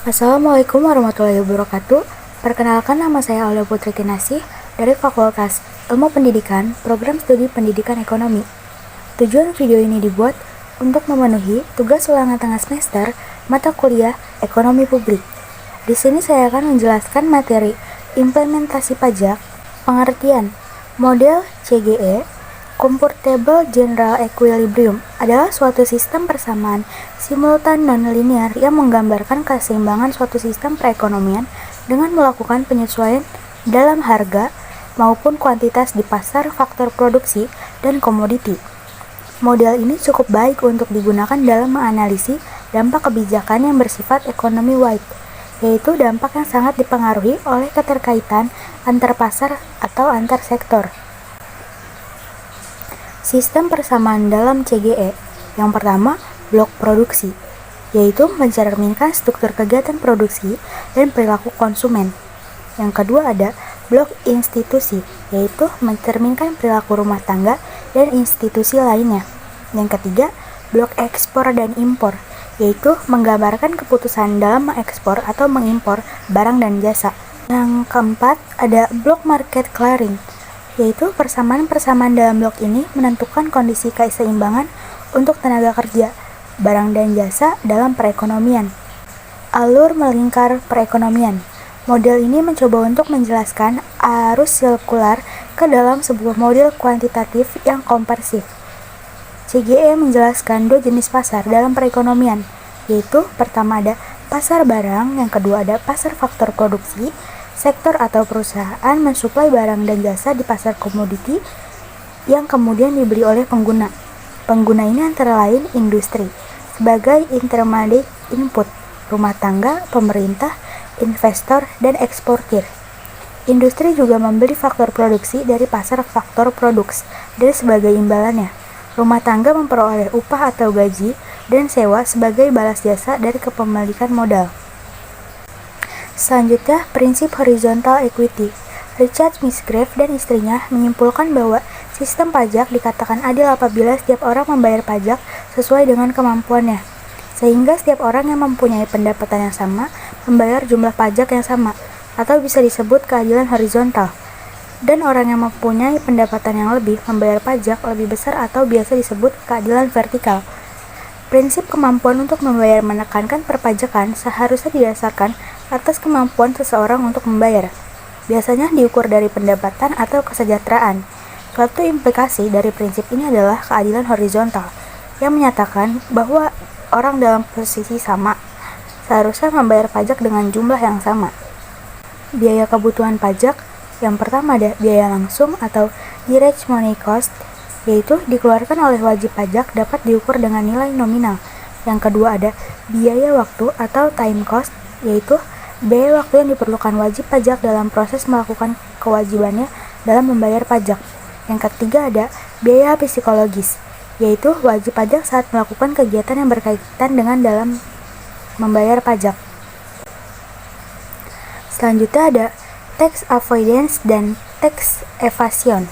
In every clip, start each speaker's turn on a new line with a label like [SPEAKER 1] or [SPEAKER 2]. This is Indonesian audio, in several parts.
[SPEAKER 1] Assalamualaikum warahmatullahi wabarakatuh. Perkenalkan, nama saya Aulia Putri Kinasih dari Fakultas Ilmu Pendidikan, Program Studi Pendidikan Ekonomi. Tujuan video ini dibuat untuk memenuhi tugas ulangan tengah semester mata kuliah Ekonomi Publik. Di sini saya akan menjelaskan materi implementasi pajak, pengertian model CGE. Computerable General Equilibrium adalah suatu sistem persamaan simultan non-linear yang menggambarkan keseimbangan suatu sistem perekonomian dengan melakukan penyesuaian dalam harga maupun kuantitas di pasar faktor produksi dan komoditi. Model ini cukup baik untuk digunakan dalam menganalisis dampak kebijakan yang bersifat ekonomi-wide, yaitu dampak yang sangat dipengaruhi oleh keterkaitan antar pasar atau antar sektor. Sistem persamaan dalam CGE. Yang pertama, blok produksi, yaitu mencerminkan struktur kegiatan produksi dan perilaku konsumen. Yang kedua ada blok institusi, yaitu mencerminkan perilaku rumah tangga dan institusi lainnya. Yang ketiga, blok ekspor dan impor, yaitu menggambarkan keputusan dalam mengekspor atau mengimpor barang dan jasa. Yang keempat ada blok market clearing, yaitu persamaan-persamaan dalam blok ini menentukan kondisi keseimbangan untuk tenaga kerja, barang dan jasa dalam perekonomian. Alur melingkar perekonomian. Model ini mencoba untuk menjelaskan arus sirkular ke dalam sebuah model kuantitatif yang komprehensif. CGE menjelaskan dua jenis pasar dalam perekonomian, yaitu pertama ada pasar barang, yang kedua ada pasar faktor produksi. Sektor atau perusahaan mensuplai barang dan jasa di pasar komoditi yang kemudian dibeli oleh pengguna. Pengguna ini antara lain industri, sebagai intermediate input, rumah tangga, pemerintah, investor, dan eksportir. Industri juga membeli faktor produksi dari pasar faktor produks dan sebagai imbalannya. Rumah tangga memperoleh upah atau gaji dan sewa sebagai balas jasa dari kepemilikan modal. Selanjutnya, prinsip horizontal equity. Richard Musgrave dan istrinya menyimpulkan bahwa sistem pajak dikatakan adil apabila setiap orang membayar pajak sesuai dengan kemampuannya, sehingga setiap orang yang mempunyai pendapatan yang sama membayar jumlah pajak yang sama, atau bisa disebut keadilan horizontal. Dan orang yang mempunyai pendapatan yang lebih membayar pajak lebih besar atau biasa disebut keadilan vertikal. Prinsip kemampuan untuk membayar menekankan perpajakan seharusnya didasarkan atas kemampuan seseorang untuk membayar. Biasanya diukur dari pendapatan atau kesejahteraan. Suatu implikasi dari prinsip ini adalah keadilan horizontal, yang menyatakan bahwa orang dalam posisi sama seharusnya membayar pajak dengan jumlah yang sama. Biaya kebutuhan pajak. Yang pertama ada biaya langsung atau direct money cost, yaitu dikeluarkan oleh wajib pajak dapat diukur dengan nilai nominal. Yang kedua ada biaya waktu atau time cost, yaitu biaya waktu yang diperlukan wajib pajak dalam proses melakukan kewajibannya dalam membayar pajak. Yang ketiga ada biaya psikologis, yaitu wajib pajak saat melakukan kegiatan yang berkaitan dengan dalam membayar pajak. Selanjutnya ada tax avoidance dan tax evasion.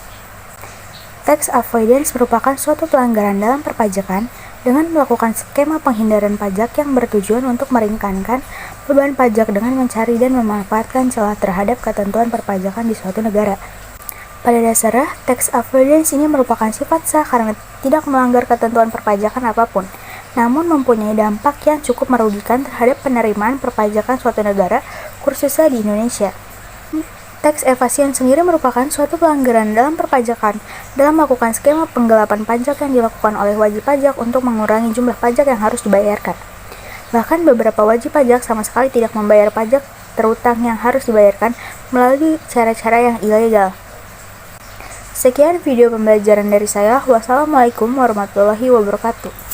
[SPEAKER 1] Tax avoidance merupakan suatu pelanggaran dalam perpajakan dengan melakukan skema penghindaran pajak yang bertujuan untuk meringankan beban pajak dengan mencari dan memanfaatkan celah terhadap ketentuan perpajakan di suatu negara. Pada dasarnya, tax avoidance ini merupakan sifat sah karena tidak melanggar ketentuan perpajakan apapun, namun mempunyai dampak yang cukup merugikan terhadap penerimaan perpajakan suatu negara, khususnya di Indonesia. Tax evasion sendiri merupakan suatu pelanggaran dalam perpajakan dalam melakukan skema penggelapan pajak yang dilakukan oleh wajib pajak untuk mengurangi jumlah pajak yang harus dibayarkan. Bahkan beberapa wajib pajak sama sekali tidak membayar pajak terutang yang harus dibayarkan melalui cara-cara yang ilegal. Sekian video pembelajaran dari saya. Wassalamualaikum warahmatullahi wabarakatuh.